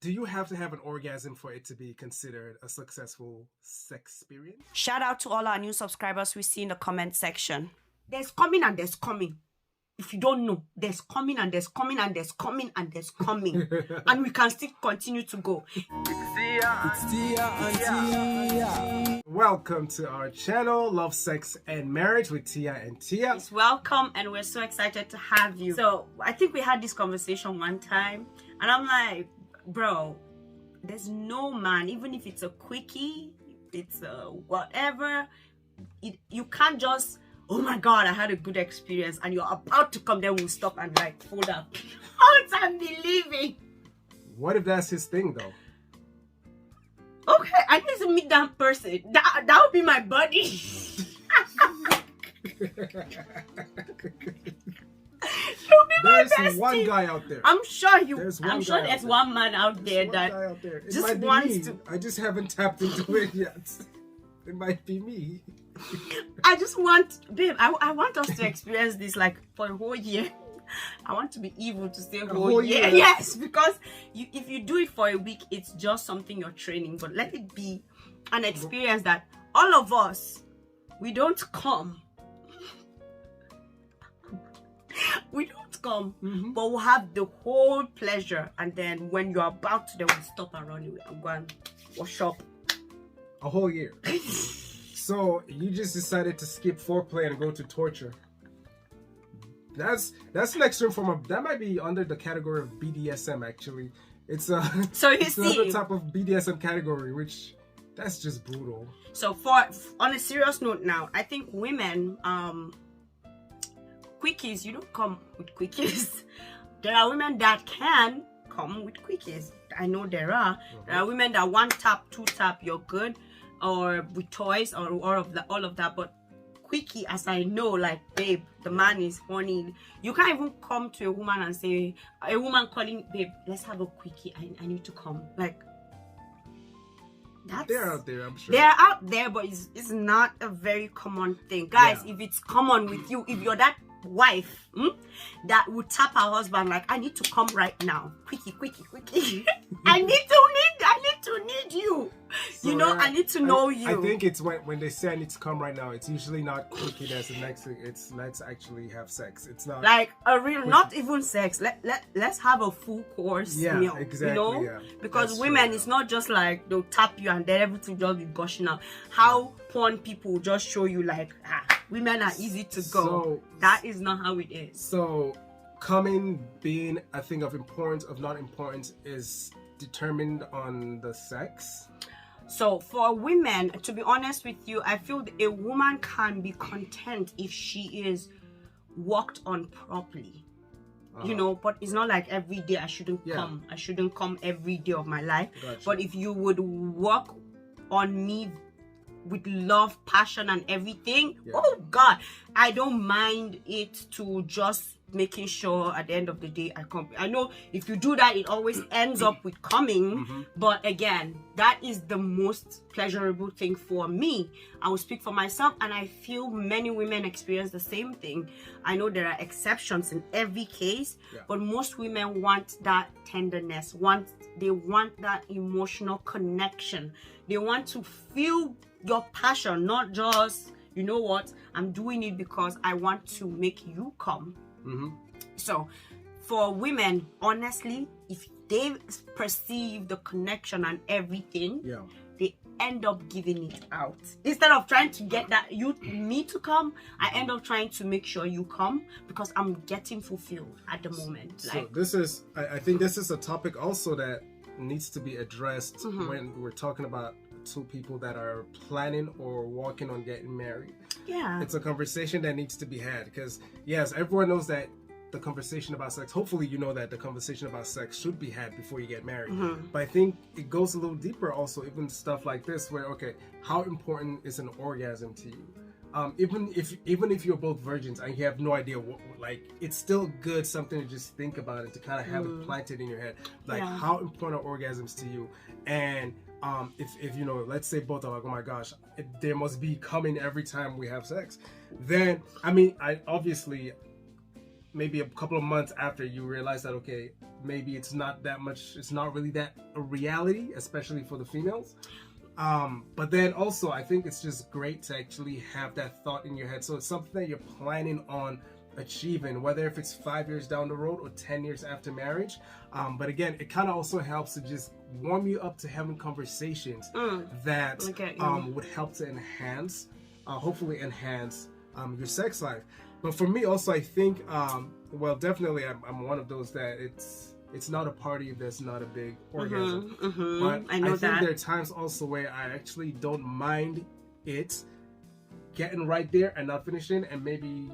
Do you have to have an orgasm for it to be considered a successful sex experience? Shout out to all our new subscribers we see in the comment section. There's coming and there's coming. If you don't know, there's coming and there's coming and there's coming and there's coming. And we can still continue to go. It's Tia. Welcome to our channel, Love, Sex, and Marriage with Tia and Tia. It's welcome and we're so excited to have you. So I think we had this conversation one time and I'm like, bro, there's no man, even if it's a quickie, it's a whatever, you can't just, oh my god, I had a good experience, and you're about to come, then we'll stop and like fold up. Oh, it's unbelieving. What if that's his thing though? Okay, I need to meet that person. That would be my buddy. There's one guy out there. I'm sure there's one man out there that just wants to. I just haven't tapped into it yet. It might be me. I just want, babe, I want us to experience this like for a whole year. I want to be evil to stay a whole year. Yes, because if you do it for a week, it's just something you're training. But let it be an experience that all of us, we don't come. We don't come, but we'll have the whole pleasure. And then when you're about to, then we'll stop and run away and go and wash up. A whole year. So you just decided to skip foreplay and go to torture. That's an extreme form of, that might be under the category of BDSM actually. It's so it's another type of BDSM category, which that's just brutal. So on a serious note now, I think women, quickies, you don't come with quickies. There are women that can come with quickies. I know there are. There are women that one tap, two tap, you're good, or with toys or all of that. But quickie, as I know, like, babe, the man is horny. You can't even come to a woman and say, a woman calling, babe, let's have a quickie. I need to come. Like, they're out there, I'm sure. They're out there, but it's not a very common thing. Guys, if it's common with you, if you're that wife that would tap her husband like, I need to come right now, quickie I need to need you, so, you know, I need to know you. I think it's when they say I need to come right now, it's usually not quickie that's the next thing. It's let's actually have sex. It's not like a real quickie. Not even sex. Let's have a full course meal, exactly, you know, because that's women, true, it's not just like they'll tap you and then everything just be gushing out. How porn people just show you like, women are easy to go. So, that is not how it is. So coming being a thing of importance, of not importance, is determined on the sex. So for women, to be honest with you, I feel that a woman can be content if she is worked on properly. You know, but it's not like every day I shouldn't come. I shouldn't come every day of my life. Gotcha. But if you would work on me with love, passion, and everything, oh God, I don't mind it to just making sure at the end of the day I come. I know if you do that, it always ends up with coming, but again, that is the most pleasurable thing for me. I will speak for myself, and I feel many women experience the same thing. I know there are exceptions in every case, but most women want that tenderness, they want that emotional connection. They want to feel your passion, not just, you know what, I'm doing it because I want to make you come. So for women, honestly, if they perceive the connection and everything, they end up giving it out. Instead of trying to get me to come, I end up trying to make sure you come because I'm getting fulfilled at the moment. So this is, I think this is a topic also that needs to be addressed when we're talking about two people that are planning or working on getting married. It's a conversation that needs to be had, because yes, everyone knows that the conversation about sex, hopefully you know that the conversation about sex should be had before you get married. But I think it goes a little deeper also, even stuff like this where, okay, how important is an orgasm to you? Even if you're both virgins and you have no idea what, like, it's still good, something to just think about and to kind of have it planted in your head, like how important are orgasms to you? And if you know, let's say both are like, oh my gosh, there must be coming every time we have sex, then I mean, I obviously maybe a couple of months after you realize that, okay, maybe it's not really that a reality, especially for the females. But then also, I think it's just great to actually have that thought in your head. So it's something that you're planning on achieving, whether if it's 5 years down the road or 10 years after marriage. But again, it kind of also helps to just warm you up to having conversations that would help to hopefully enhance your sex life. But for me also, I think, well, definitely I'm one of those that it's not a party if there's not a big orgasm. But I think there are times also where I actually don't mind it getting right there and not finishing, and maybe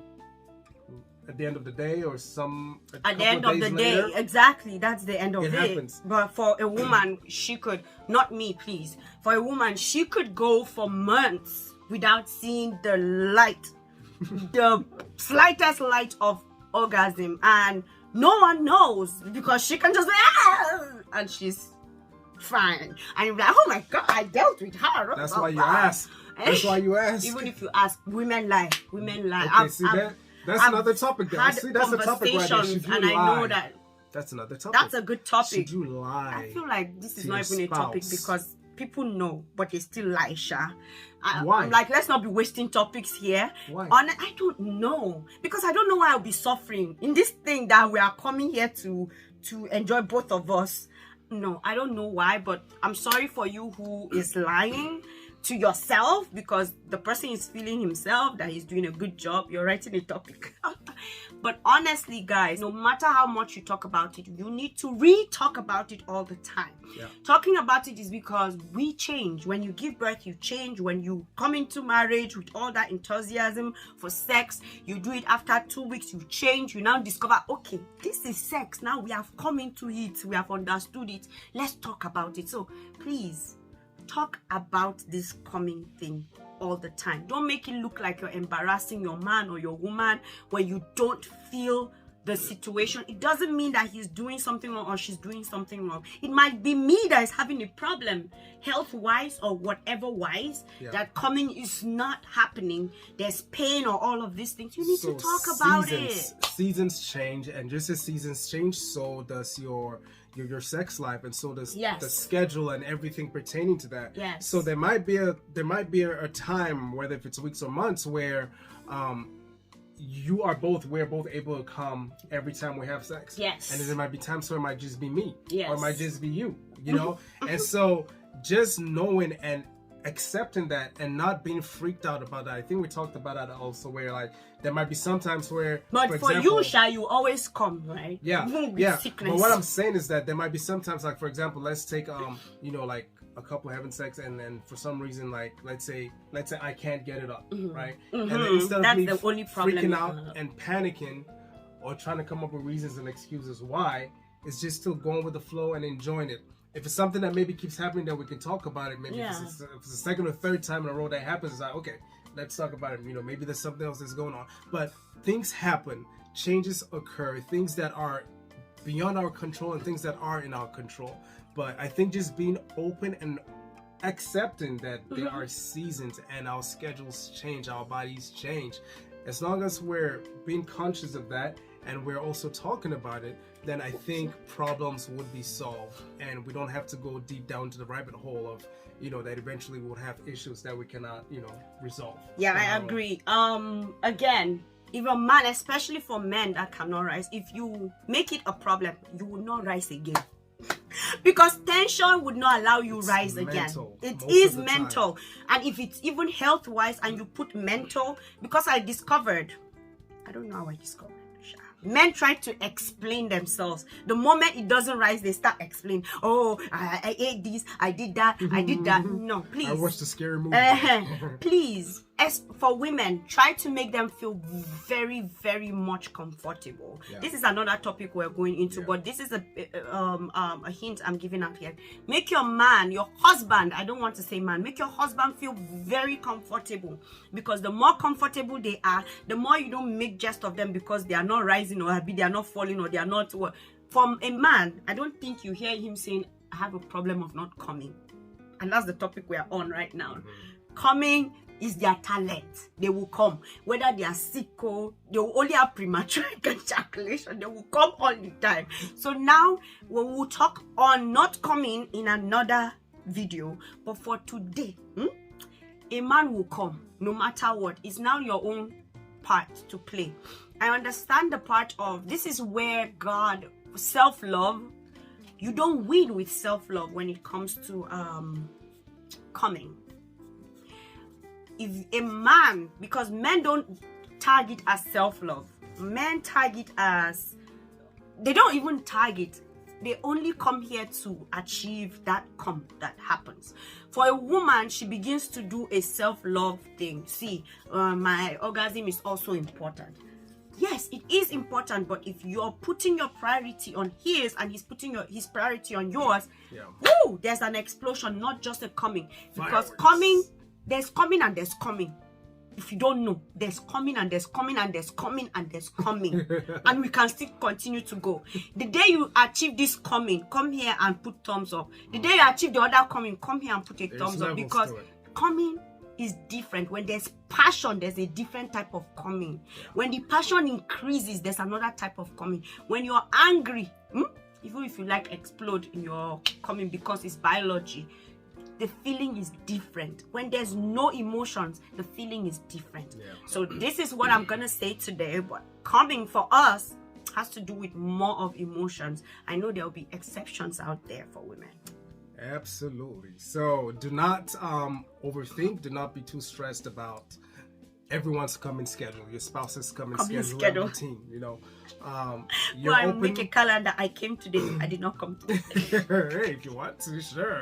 at the end of the day or at the end of the day, exactly, that's the end of it. Happens. But for a woman, she could, not me please, for a woman, she could go for months without seeing the light, the slightest light of orgasm, and no one knows, because she can just and she's fine, and you're like, oh my god, I dealt with her. That's why you ask. That's why you ask. Even if you ask, women lie. Okay, that's another topic. See, that's a topic right there. Should you and lie? I know that that's another topic. That's a good topic. Should you lie? I feel like this is not even a topic because people know, but they still lie, Sha. Why? I'm like, let's not be wasting topics here. Why? I don't know, because I don't know why I'll be suffering in this thing that we are coming here to enjoy, both of us. No, I don't know why, but I'm sorry for you who is lying to yourself, because the person is feeling himself that he's doing a good job. You're writing a topic. But honestly, guys, no matter how much you talk about it, you need to re-talk about it all the time. Yeah. Talking about it is because we change. When you give birth, you change. When you come into marriage with all that enthusiasm for sex, you do it after 2 weeks, you change. You now discover, okay, this is sex. Now we have come into it. We have understood it. Let's talk about it. So please, talk about this coming thing all the time. Don't make it look like you're embarrassing your man or your woman when you don't feel the situation. It doesn't mean that he's doing something wrong or she's doing something wrong. It might be me that is having a problem, health-wise or whatever wise, that coming is not happening. There's pain or all of these things. You need to talk about it. Seasons change, and just as seasons change, so does your sex life, and so does the schedule and everything pertaining to that. Yes. So there might be a time, whether if it's weeks or months, where we're both able to come every time we have sex. Yes. And then there might be times where it might just be me. Yes. Or it might just be you. You know? And so just knowing and accepting that and not being freaked out about that. I think we talked about that also, where like there might be sometimes where, but for example, you, Sha, you always come, right? Yeah. Sickness. But what I'm saying is that there might be sometimes, like for example, let's take like a couple having sex, and then for some reason, like let's say I can't get it up, right? And then instead of me the only problem freaking out and panicking or trying to come up with reasons and excuses why, it's just still going with the flow and enjoying it. If it's something that maybe keeps happening, that we can talk about it. Maybe if it's the second or third time in a row that happens, it's like, okay, let's talk about it. You know, maybe there's something else that's going on. But things happen, changes occur, things that are beyond our control and things that are in our control. But I think just being open and accepting that there are seasons and our schedules change, our bodies change. As long as we're being conscious of that and we're also talking about it, then I think problems would be solved, and we don't have to go deep down to the rabbit hole of, that eventually we'll have issues that we cannot, resolve. Yeah, I agree. Again, if a man, especially for men that cannot rise, if you make it a problem, you will not rise again. Because tension would not allow you rise again. It is mental. And if it's even health wise and you put mental, because I don't know how I discovered. Men try to explain themselves. The moment it doesn't rise, they start explaining. Oh, I ate this, I did that, I did that. No, please. I watched a scary movie. Please, as for women, try to make them feel very, very much comfortable. Yeah. This is another topic we're going into, but this is a hint I'm giving out here. Make your man, your husband, I don't want to say man, make your husband feel very comfortable, because the more comfortable they are, the more you don't make jest of them because they are not rising or they are not falling or they are not. From a man, I don't think you hear him saying, I have a problem of not coming. And that's the topic we are on right now. Coming is their talent. They will come. Whether they are sick or they will only have premature ejaculation, they will come all the time. So now we will talk on not coming in another video, but for today, a man will come no matter what. It's now your own part to play. I understand the part of this is where God, self-love, you don't win with self-love when it comes to coming. If a man, because men don't target as self-love, men target as, they don't even target, they only come here to achieve that that happens. For a woman, she begins to do a self-love thing. See, my orgasm is also important. Yes, it is important, but if you're putting your priority on his and he's putting his priority on yours, woo, there's an explosion, not just a coming. Because there's coming and there's coming. If you don't know, there's coming and there's coming and there's coming and there's coming. And we can still continue to go. The day you achieve this coming, come here and put thumbs up. The day you achieve the other coming, come here and put a thumbs up. Because coming is different. When there's passion, there's a different type of coming. When the passion increases, there's another type of coming. When you're angry, even if you like explode in your coming because it's biology, the feeling is different. When there's no emotions, the feeling is different. So this is what I'm gonna say today. But coming for us has to do with more of emotions. I know there'll be exceptions out there for women. Absolutely. So do not overthink. Do not be too stressed about everyone's coming schedule, your spouse's coming schedule, routine. You know, you're well, I make a calendar. I came today. I did not come today. Hey, if you want to, sure.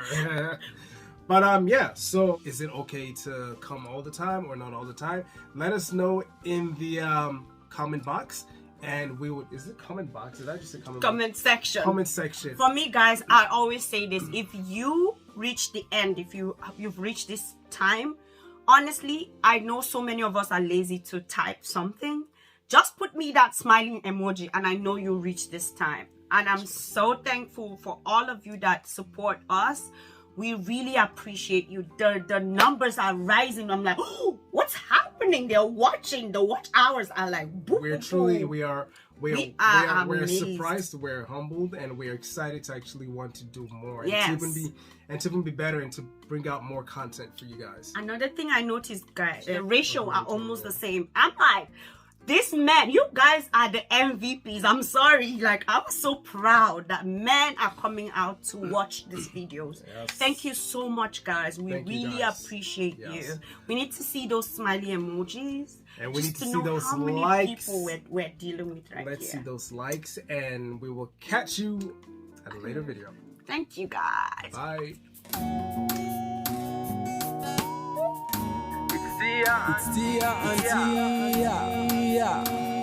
But yeah, so is it okay to come all the time or not all the time? Let us know in the comment box, and we would, is it comment box? Did I just say comment section? Comment section. For me, guys, I always say this: if you reach the end, if you've reached this time, honestly, I know so many of us are lazy to type something. Just put me that smiling emoji, and I know you reached this time. And I'm so thankful for all of you that support us. We really appreciate you. The numbers are rising. I'm like, oh, what's happening? They're watching. The watch hours are like, boop, we're boop, truly, boop. we're surprised, we're humbled, and we're excited to actually want to do more. Yes. And to even be better and to bring out more content for you guys. Another thing I noticed, guys, the ratio are almost the same. I'm like, this man, you guys are the MVPs. I'm sorry. Like, I was so proud that men are coming out to watch these videos. Yes. Thank you so much, guys. We really appreciate you. We need to see those smiley emojis. And we need to see those likes. People we're dealing with right Let's see those likes, and we will catch you at a later video. Thank you, guys. Bye. It's Tia and Tia.